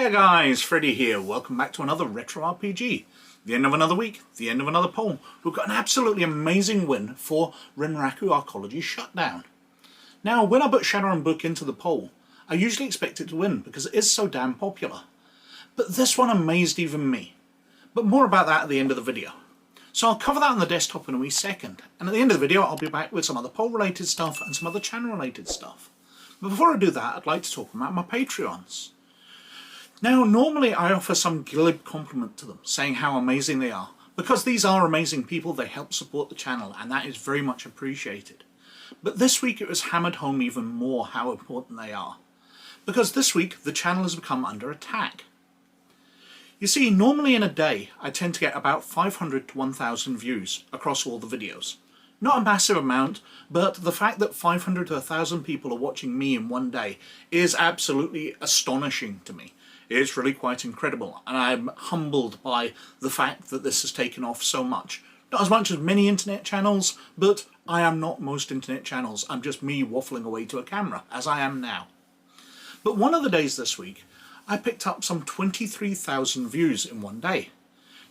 Hiya guys, Freddy here. Welcome back to another Retro RPG. The end of another week, the end of another poll. We've got an absolutely amazing win for Renraku Arcology Shutdown. Now, when I put Shadowrun book into the poll, I usually expect it to win because it is so damn popular. But this one amazed even me. But more about that at the end of the video. So I'll cover that on the desktop in a wee second. And at the end of the video, I'll be back with some other poll related stuff and some other channel related stuff. But before I do that, I'd like to talk about my Patreons. Now, normally I offer some glib compliment to them, saying how amazing they are. Because these are amazing people, they help support the channel, and that is very much appreciated. But this week it was hammered home even more how important they are. Because this week, the channel has become under attack. You see, normally in a day, I tend to get about 500 to 1,000 views across all the videos. Not a massive amount, but the fact that 500 to 1,000 people are watching me in one day is absolutely astonishing to me. It's really quite incredible, and I'm humbled by the fact that this has taken off so much. Not as much as many internet channels, but I am not most internet channels. I'm just me waffling away to a camera, as I am now. But one of the days this week, I picked up some 23,000 views in one day.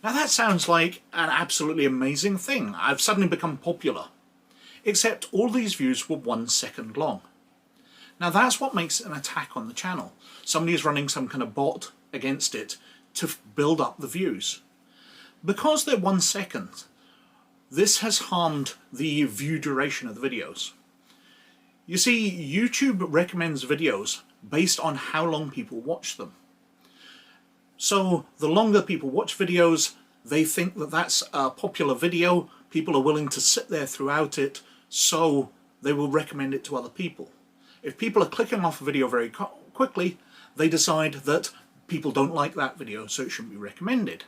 Now that sounds like an absolutely amazing thing. I've suddenly become popular. Except all these views were 1 second long. Now that's what makes it an attack on the channel. Somebody is running some kind of bot against it to build up the views. Because they're 1 second, this has harmed the view duration of the videos. You see, YouTube recommends videos based on how long people watch them. So the longer people watch videos, they think that that's a popular video, people are willing to sit there throughout it, so they will recommend it to other people. If people are clicking off a video very quickly, they decide that people don't like that video, so it shouldn't be recommended.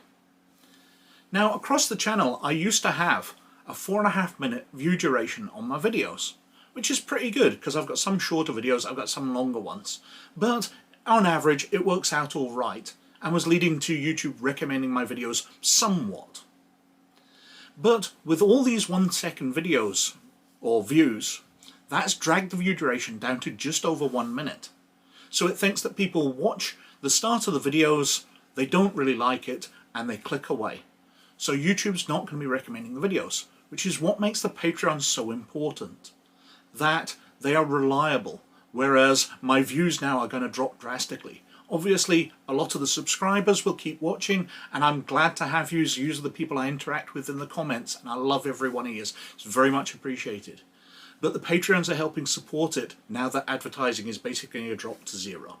Now, across the channel, I used to have a 4.5 minute view duration on my videos, which is pretty good because I've got some shorter videos, I've got some longer ones. But on average, it works out all right and was leading to YouTube recommending my videos somewhat. But with all these 1 second videos or views, that's dragged the view duration down to just over 1 minute. So it thinks that people watch the start of the videos, they don't really like it, and they click away. So YouTube's not going to be recommending the videos, which is what makes the Patreon so important. That they are reliable, whereas my views now are going to drop drastically. Obviously, a lot of the subscribers will keep watching, and I'm glad to have yous. Yous are the people I interact with in the comments, and I love every one of yous. It's very much appreciated. But the Patreons are helping support it now that advertising is basically going to drop to zero.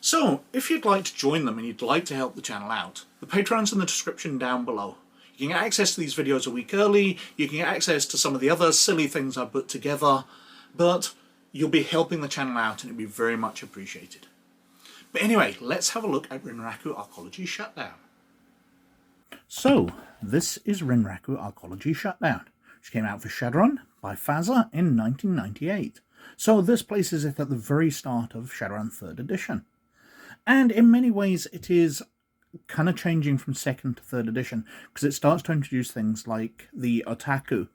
So, if you'd like to join them and you'd like to help the channel out, the Patreon's in the description down below. You can get access to these videos a week early, you can get access to some of the other silly things I've put together, but you'll be helping the channel out and it'll be very much appreciated. But anyway, let's have a look at Renraku Arcology Shutdown. So, this is Renraku Arcology Shutdown, which came out for Shadowrun by FASA in 1998. So this places it at the very start of Shadowrun 3rd edition. And in many ways it is kind of changing from 2nd to 3rd edition, because it starts to introduce things like the otaku,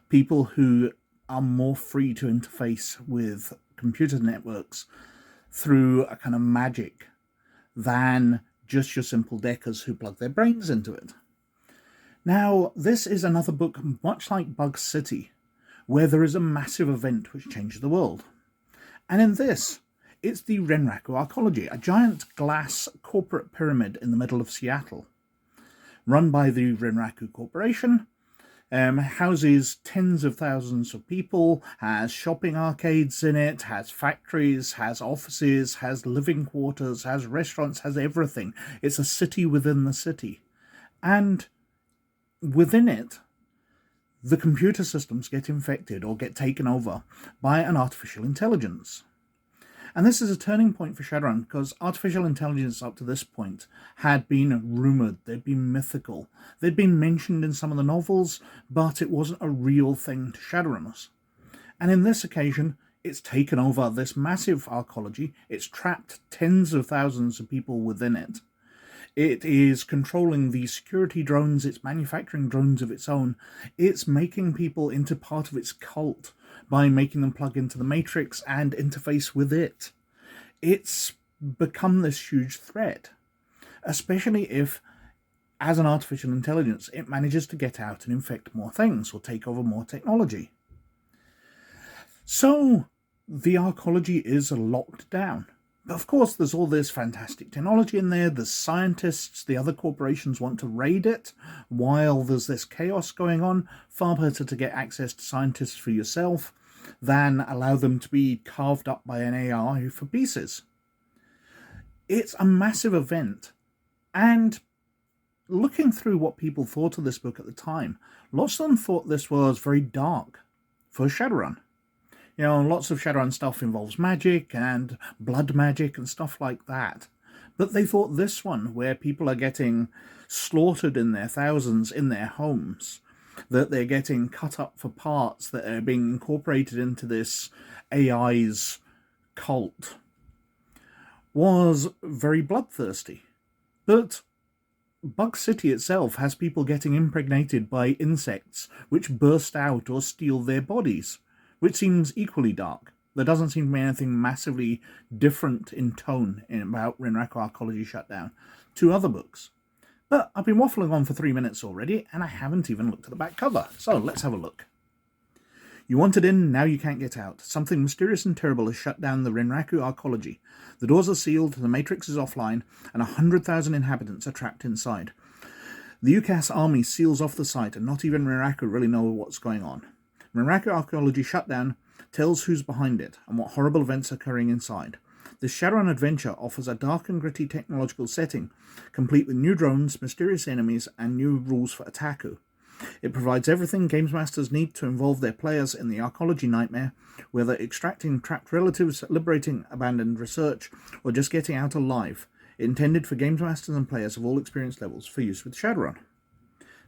people who are more free to interface with computer networks through a kind of magic than just your simple deckers who plug their brains into it. Now, this is another book much like Bug City, where there is a massive event which changes the world. And in this, it's the Renraku Arcology, a giant glass corporate pyramid in the middle of Seattle, run by the Renraku Corporation, houses tens of thousands of people, has shopping arcades in it, has factories, has offices, has living quarters, has restaurants, has everything. It's a city within the city. And within it, the computer systems get infected or get taken over by an artificial intelligence. And this is a turning point for Shadowrun, because artificial intelligence up to this point had been rumoured, they'd been mythical, they'd been mentioned in some of the novels, but it wasn't a real thing to Shadowrunners. And in this occasion, it's taken over this massive arcology, it's trapped tens of thousands of people within it. It is controlling the security drones, it's manufacturing drones of its own, it's making people into part of its cult by making them plug into the Matrix and interface with it. It's become this huge threat, especially if, as an artificial intelligence, it manages to get out and infect more things or take over more technology. So the arcology is locked down. But of course, there's all this fantastic technology in there. There's scientists. The other corporations want to raid it. While there's this chaos going on, far better to get access to scientists for yourself than allow them to be carved up by an AI for pieces. It's a massive event. And looking through what people thought of this book at the time, lots of them thought this was very dark for Shadowrun. You know, lots of Shadowrun stuff involves magic and blood magic and stuff like that. But they thought this one, where people are getting slaughtered in their thousands in their homes, that they're getting cut up for parts, that are being incorporated into this AI's cult, was very bloodthirsty. But Bug City itself has people getting impregnated by insects which burst out or steal their bodies, which seems equally dark. There doesn't seem to be anything massively different in tone about Renraku Arcology Shutdown to other books. But I've been waffling on for 3 minutes already, and I haven't even looked at the back cover, so let's have a look. You wanted in, now you can't get out. Something mysterious and terrible has shut down the Renraku Arcology. The doors are sealed, the Matrix is offline, and 100,000 inhabitants are trapped inside. The UCAS Army seals off the site, and not even Renraku really know what's going on. Renraku Arcology Shutdown tells who's behind it and what horrible events are occurring inside. This Shadowrun adventure offers a dark and gritty technological setting, complete with new drones, mysterious enemies, and new rules for otaku. It provides everything gamemasters need to involve their players in the arcology nightmare, whether extracting trapped relatives, liberating abandoned research, or just getting out alive. Intended for gamemasters and players of all experience levels for use with Shadowrun.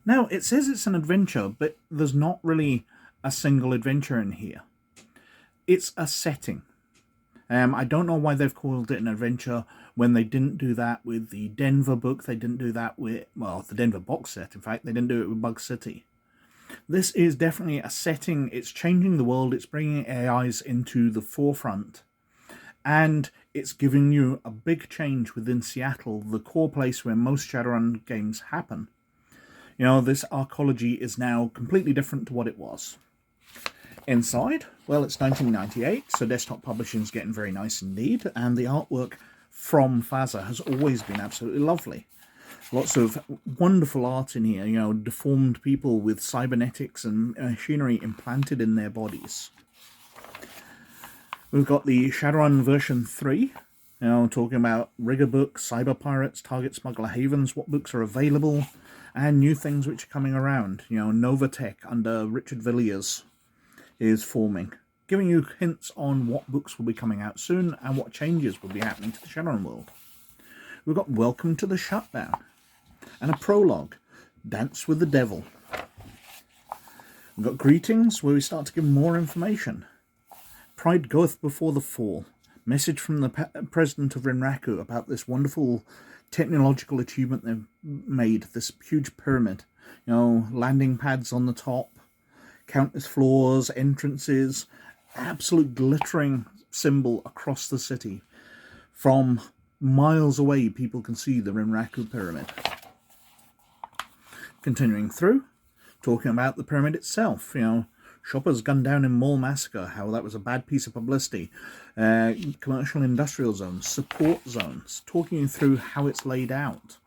Now, it says it's an adventure, but there's not really a single adventure in here. It's a setting. I don't know why they've called it an adventure when they didn't do that with the Denver book. They didn't do that with, well, the Denver box set, in fact. They didn't do it with Bug City. This is definitely a setting. It's changing the world. It's bringing AIs into the forefront. And it's giving you a big change within Seattle, the core place where most Shadowrun games happen. You know, this arcology is now completely different to what it was. Inside, well, it's 1998, so desktop publishing is getting very nice indeed, and the artwork from FASA has always been absolutely lovely. Lots of wonderful art in here, you know, deformed people with cybernetics and machinery implanted in their bodies. We've got the Shadowrun version 3, you know, talking about rigger books, cyber pirates, target smuggler havens, what books are available, and new things which are coming around. You know, Novatech under Richard Villiers is forming, giving you hints on what books will be coming out soon and what changes will be happening to the Shadowrun world. We've got Welcome to the Shutdown and a prologue, Dance with the Devil. We've got Greetings, where we start to give more information. Pride goeth before the fall. Message from the president of Renraku about this wonderful technological achievement they've made, this huge pyramid. You know, landing pads on the top, countless floors, entrances, absolute glittering symbol across the city. From miles away, people can see the Renraku pyramid. Continuing through, talking about the pyramid itself, you know, shoppers gunned down in mall massacre, how that was a bad piece of publicity. Commercial industrial zones, support zones, talking you through how it's laid out.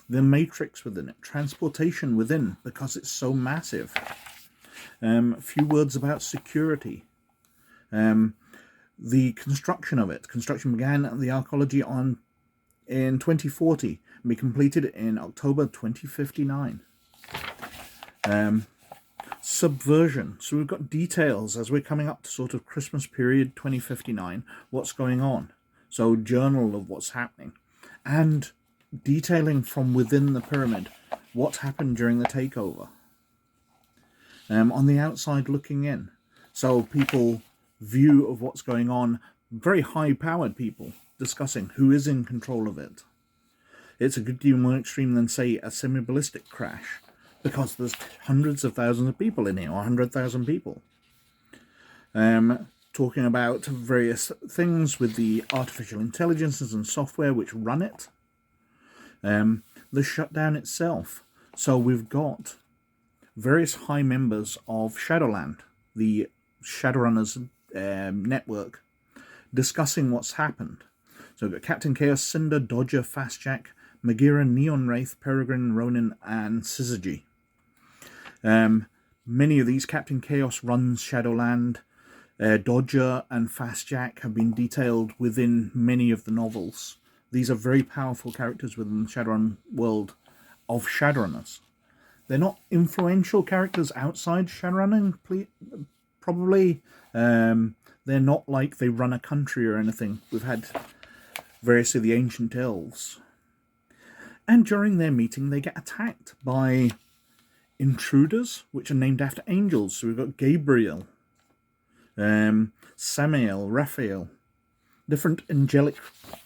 The matrix within it, transportation within, because it's so massive. A few words about security. The construction of it. Construction began at the arcology in 2040 and be completed in October 2059. Subversion. So we've got details as we're coming up to sort of Christmas period 2059, what's going on. So journal of what's happening. And detailing from within the pyramid what happened during the takeover. On the outside looking in. So people view of what's going on, very high-powered people discussing who is in control of it. It's a good deal more extreme than, say, a semi-ballistic crash, because there's hundreds of thousands of people in here, or 100,000 people. talking about various things with the artificial intelligences and software which run it. The shutdown itself. So we've got various high members of Shadowland, the Shadowrunners network, discussing what's happened. So we've got Captain Chaos, Cinder, Dodger, Fastjack, Magira, Neon Wraith, Peregrine, Ronin, and Syzygy. Many of these, Captain Chaos runs Shadowland. Dodger and Fastjack have been detailed within many of the novels. These are very powerful characters within the Shadowrun world of Shadowrunners. They're not influential characters outside Shadowrunning, probably. They're not like they run a country or anything. We've had various of the ancient elves. And during their meeting, they get attacked by intruders, which are named after angels. So we've got Gabriel, Samael, Raphael. Different angelic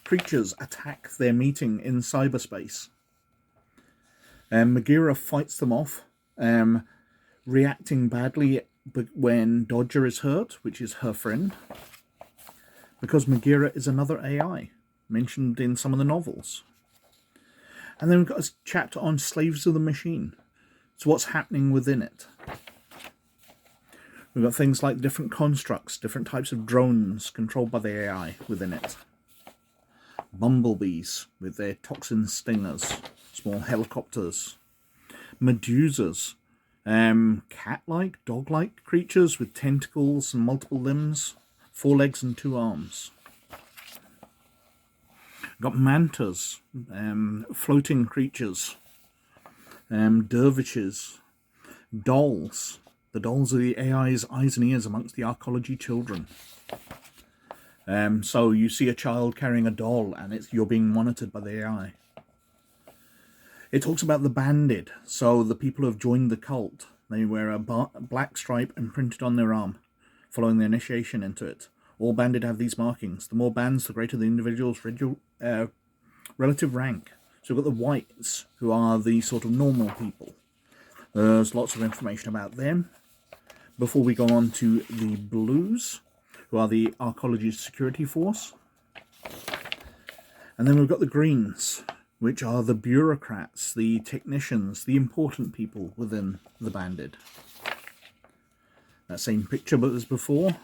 creatures attack their meeting in cyberspace. Magira fights them off, reacting badly when Dodger is hurt, which is her friend, because Magira is another AI mentioned in some of the novels. And then we've got a chapter on Slaves of the Machine. So what's happening within it? We've got things like different constructs, different types of drones controlled by the AI within it. Bumblebees with their toxin stingers, small helicopters. Medusas, cat-like, dog-like creatures with tentacles and multiple limbs, 4 legs and 2 arms. We've got mantas, floating creatures, dervishes, dolls. The dolls are the AI's eyes and ears amongst the arcology children. So you see a child carrying a doll and you're being monitored by the AI. It talks about the banded. So the people who have joined the cult, they wear a black stripe imprinted on their arm, following their initiation into it. All banded have these markings. The more bands, the greater the individual's relative rank. So we've got the whites, who are the sort of normal people. There's lots of information about them. Before we go on to the blues, who are the Arcology Security Force. And then we've got the greens, which are the bureaucrats, the technicians, the important people within the banded. That same picture but as before.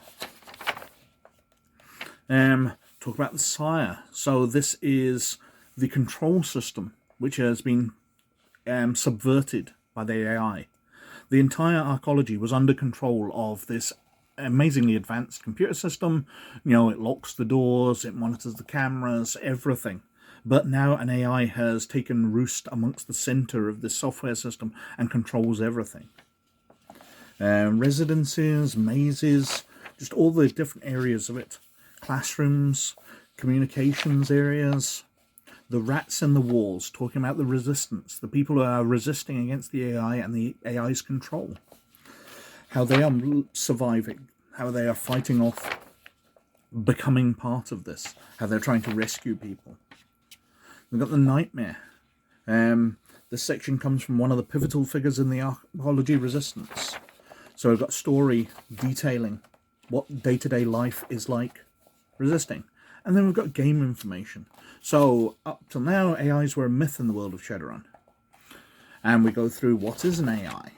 Talk about the sire. So this is the control system, which has been subverted by the AI. The entire arcology was under control of this amazingly advanced computer system. You know, it locks the doors, it monitors the cameras, everything. But now an AI has taken roost amongst the center of this software system and controls everything. Residences, mazes, just all the different areas of it. Classrooms, communications areas. The rats in the walls, talking about the resistance, the people who are resisting against the AI and the AI's control. How they are surviving, how they are fighting off becoming part of this, how they're trying to rescue people. We've got the nightmare. This section comes from one of the pivotal figures in the arcology resistance. So we've got story detailing what day-to-day life is like resisting. And then we've got game information. So, up till now, AIs were a myth in the world of Shadowrun. And we go through what is an AI.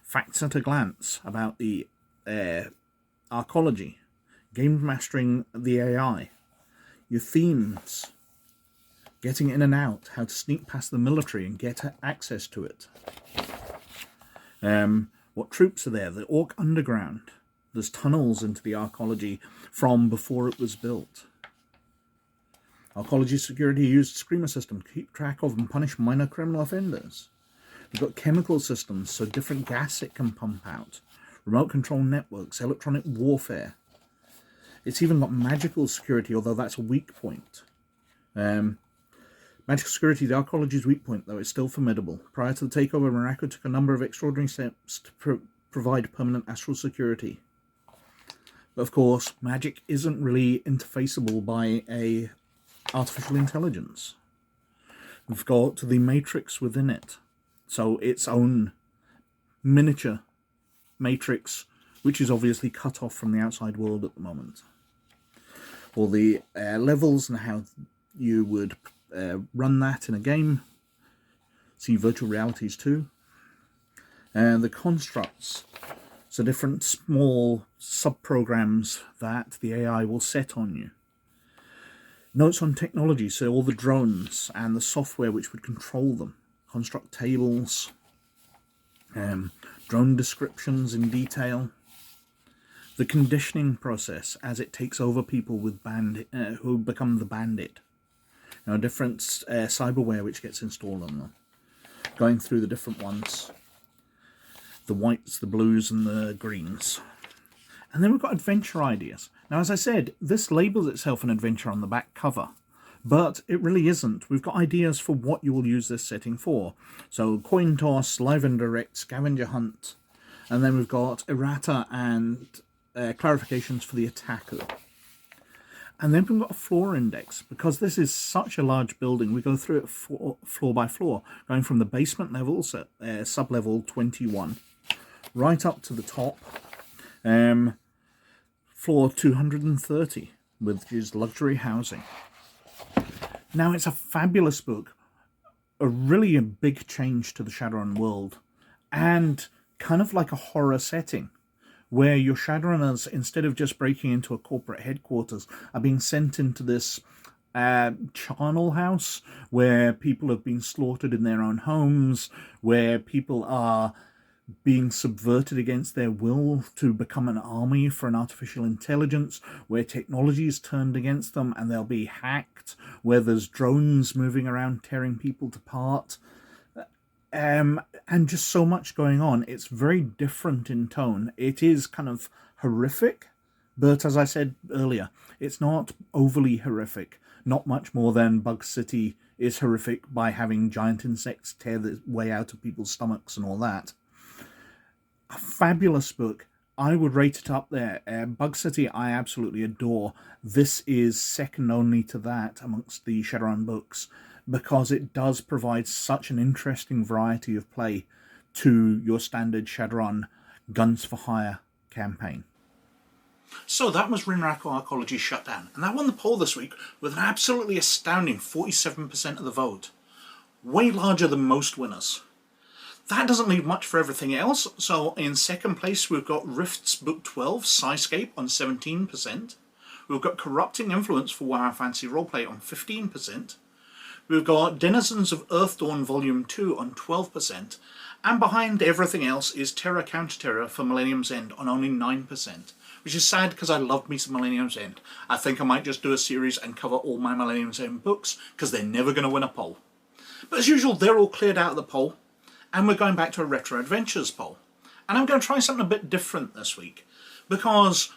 Facts at a glance about the arcology. Game mastering the AI. Your themes. Getting in and out. How to sneak past the military and get access to it. What troops are there? The Orc Underground. There's tunnels into the arcology from before it was built. Arcology security used Screamer system to keep track of and punish minor criminal offenders. We've got chemical systems, so different gas it can pump out. Remote control networks, electronic warfare. It's even got magical security, although that's a weak point. Magical security, the arcology's weak point, though, is still formidable. Prior to the takeover, Renraku took a number of extraordinary steps to provide permanent astral security. But of course, magic isn't really interfaceable by a artificial intelligence. We've got the matrix within it. So its own miniature matrix which is obviously cut off from the outside world at the moment. All the levels and how you would run that in a game. See virtual realities too. And the constructs, so different small sub-programs that the AI will set on you. Notes on technology, so all the drones and the software which would control them. Construct tables, drone descriptions in detail. The conditioning process as it takes over people with who become the bandit. Different cyberware which gets installed on them. Going through the different ones. The whites, the blues, and the greens. And then we've got adventure ideas. Now, as I said, this labels itself an adventure on the back cover, but it really isn't. We've got ideas for what you will use this setting for. So, coin toss, live and direct, scavenger hunt, and then we've got errata and clarifications for the otaku. And then we've got a floor index. Because this is such a large building, we go through it floor by floor, going from the basement levels at sub-level 21, right up to the top, floor 230, which is luxury housing. Now, it's a fabulous book, a really big change to the Shadowrun world, and kind of like a horror setting, where your Shadowrunners, instead of just breaking into a corporate headquarters, are being sent into this charnel house, where people have been slaughtered in their own homes, where people are being subverted against their will to become an army for an artificial intelligence, where technology is turned against them and they'll be hacked, where there's drones moving around tearing people apart, and just so much going on. It's very different in tone. It is kind of horrific, but as I said earlier, it's not overly horrific. Not much more than Bug City is horrific by having giant insects tear the way out of people's stomachs and all that. A fabulous book. I would rate it up there. Bug City I absolutely adore. This is second only to that amongst the Shadowrun books, because it does provide such an interesting variety of play to your standard Shadowrun Guns for Hire campaign. So that was Renraku Arcology Shutdown, and that won the poll this week with an absolutely astounding 47% of the vote. Way larger than most winners. That doesn't leave much for everything else, so in second place we've got Rift's Book 12, Skyscape on 17%. We've got Corrupting Influence for Warhammer Fantasy Roleplay on 15%. We've got Denizens of Earthdawn Volume 2 on 12%. And behind everything else is Terra Counter Terra for Millennium's End on only 9%. Which is sad because I love me some Millennium's End. I think I might just do a series and cover all my Millennium's End books, because they're never going to win a poll. But as usual, they're all cleared out of the poll. And we're going back to a Retro Adventures poll. And I'm going to try something a bit different this week, because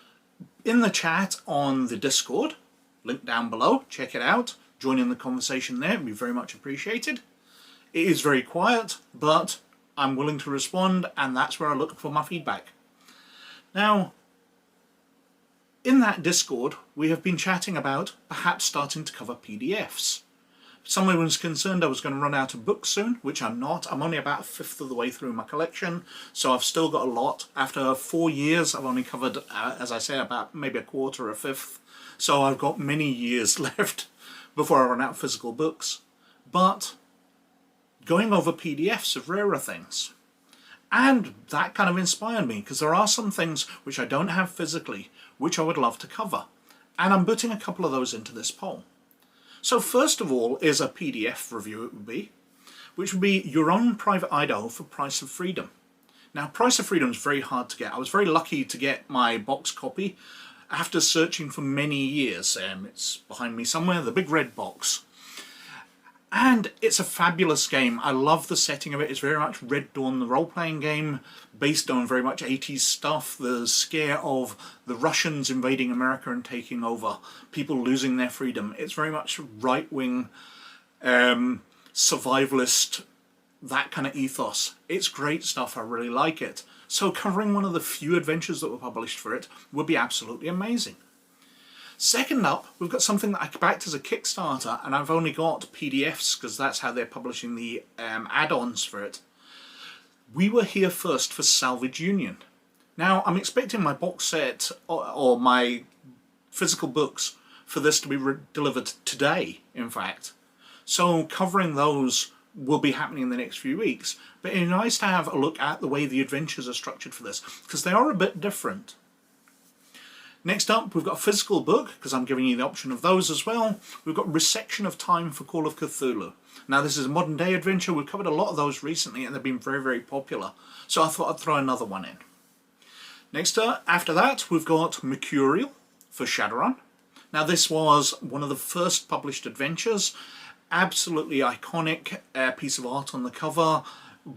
in the chat on the Discord, link down below, check it out, join in the conversation there, it'd be very much appreciated. It is very quiet, but I'm willing to respond, and that's where I look for my feedback. Now, in that Discord, we have been chatting about perhaps starting to cover PDFs. Someone was concerned I was going to run out of books soon, which I'm not. I'm only about a fifth of the way through my collection, so I've still got a lot. After 4 years, I've only covered, as I say, about maybe a quarter or a fifth. So I've got many years left before I run out of physical books. But going over PDFs of rarer things. And that kind of inspired me, because there are some things which I don't have physically, which I would love to cover. And I'm putting a couple of those into this poll. So first of all is a PDF review, it would be, which would be Your Own Private Idaho for Price of Freedom. Now, Price of Freedom is very hard to get. I was very lucky to get my box copy after searching for many years. It's behind me somewhere, the big red box. And it's a fabulous game. I love the setting of it. It's very much Red Dawn, the role-playing game, based on very much 80s stuff. The scare of the Russians invading America and taking over, people losing their freedom. It's very much right-wing, survivalist, that kind of ethos. It's great stuff. I really like it. So covering one of the few adventures that were published for it would be absolutely amazing. Second up, we've got something that I backed as a Kickstarter, and I've only got PDFs because that's how they're publishing the add-ons for it. We Were Here First for Salvage Union. Now, I'm expecting my box set or my physical books for this to be delivered today, in fact. So covering those will be happening in the next few weeks. But it's nice to have a look at the way the adventures are structured for this, because they are a bit different. Next up, we've got a physical book, because I'm giving you the option of those as well. We've got Resection of Time for Call of Cthulhu. Now, this is a modern day adventure. We've covered a lot of those recently, and they've been very, very popular. So I thought I'd throw another one in. Next, after that, we've got Mercurial for Shadowrun. Now, this was one of the first published adventures. Absolutely iconic piece of art on the cover.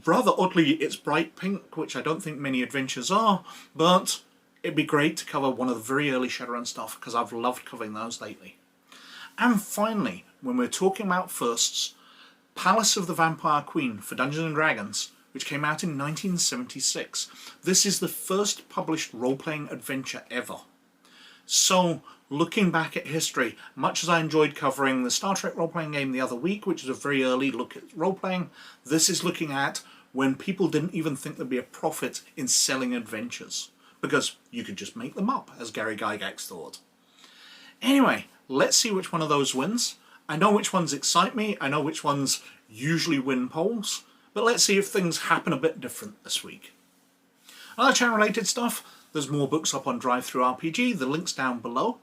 Rather oddly, it's bright pink, which I don't think many adventures are, but it'd be great to cover one of the very early Shadowrun stuff, because I've loved covering those lately. And finally, when we're talking about firsts, Palace of the Vampire Queen for Dungeons & Dragons, which came out in 1976. This is the first published role-playing adventure ever. So, looking back at history, much as I enjoyed covering the Star Trek role-playing game the other week, which is a very early look at role-playing, this is looking at when people didn't even think there'd be a profit in selling adventures, because you could just make them up, as Gary Gygax thought. Anyway, let's see which one of those wins. I know which ones excite me, I know which ones usually win polls, but let's see if things happen a bit different this week. Other chat-related stuff, there's more books up on DrivethruRPG, the link's down below.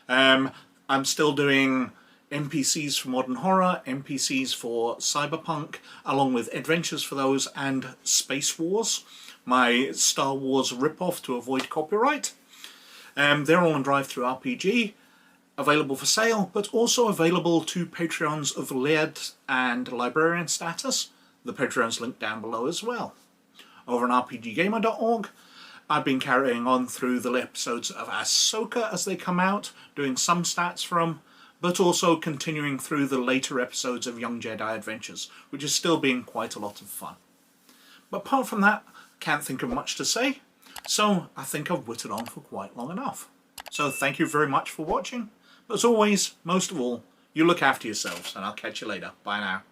I'm still doing NPCs for Modern Horror, NPCs for Cyberpunk, along with adventures for those, and Space Wars, my Star Wars ripoff to avoid copyright. They're all on DrivethruRPG, available for sale, but also available to Patreons of Laird and Librarian status. The Patreon's linked down below as well. Over on rpggamer.org, I've been carrying on through the episodes of Ahsoka as they come out, doing some stats for them, but also continuing through the later episodes of Young Jedi Adventures, which is still being quite a lot of fun. But apart from that, can't think of much to say, so I think I've whittled on for quite long enough. So thank you very much for watching, but as always, most of all, you look after yourselves, and I'll catch you later. Bye now.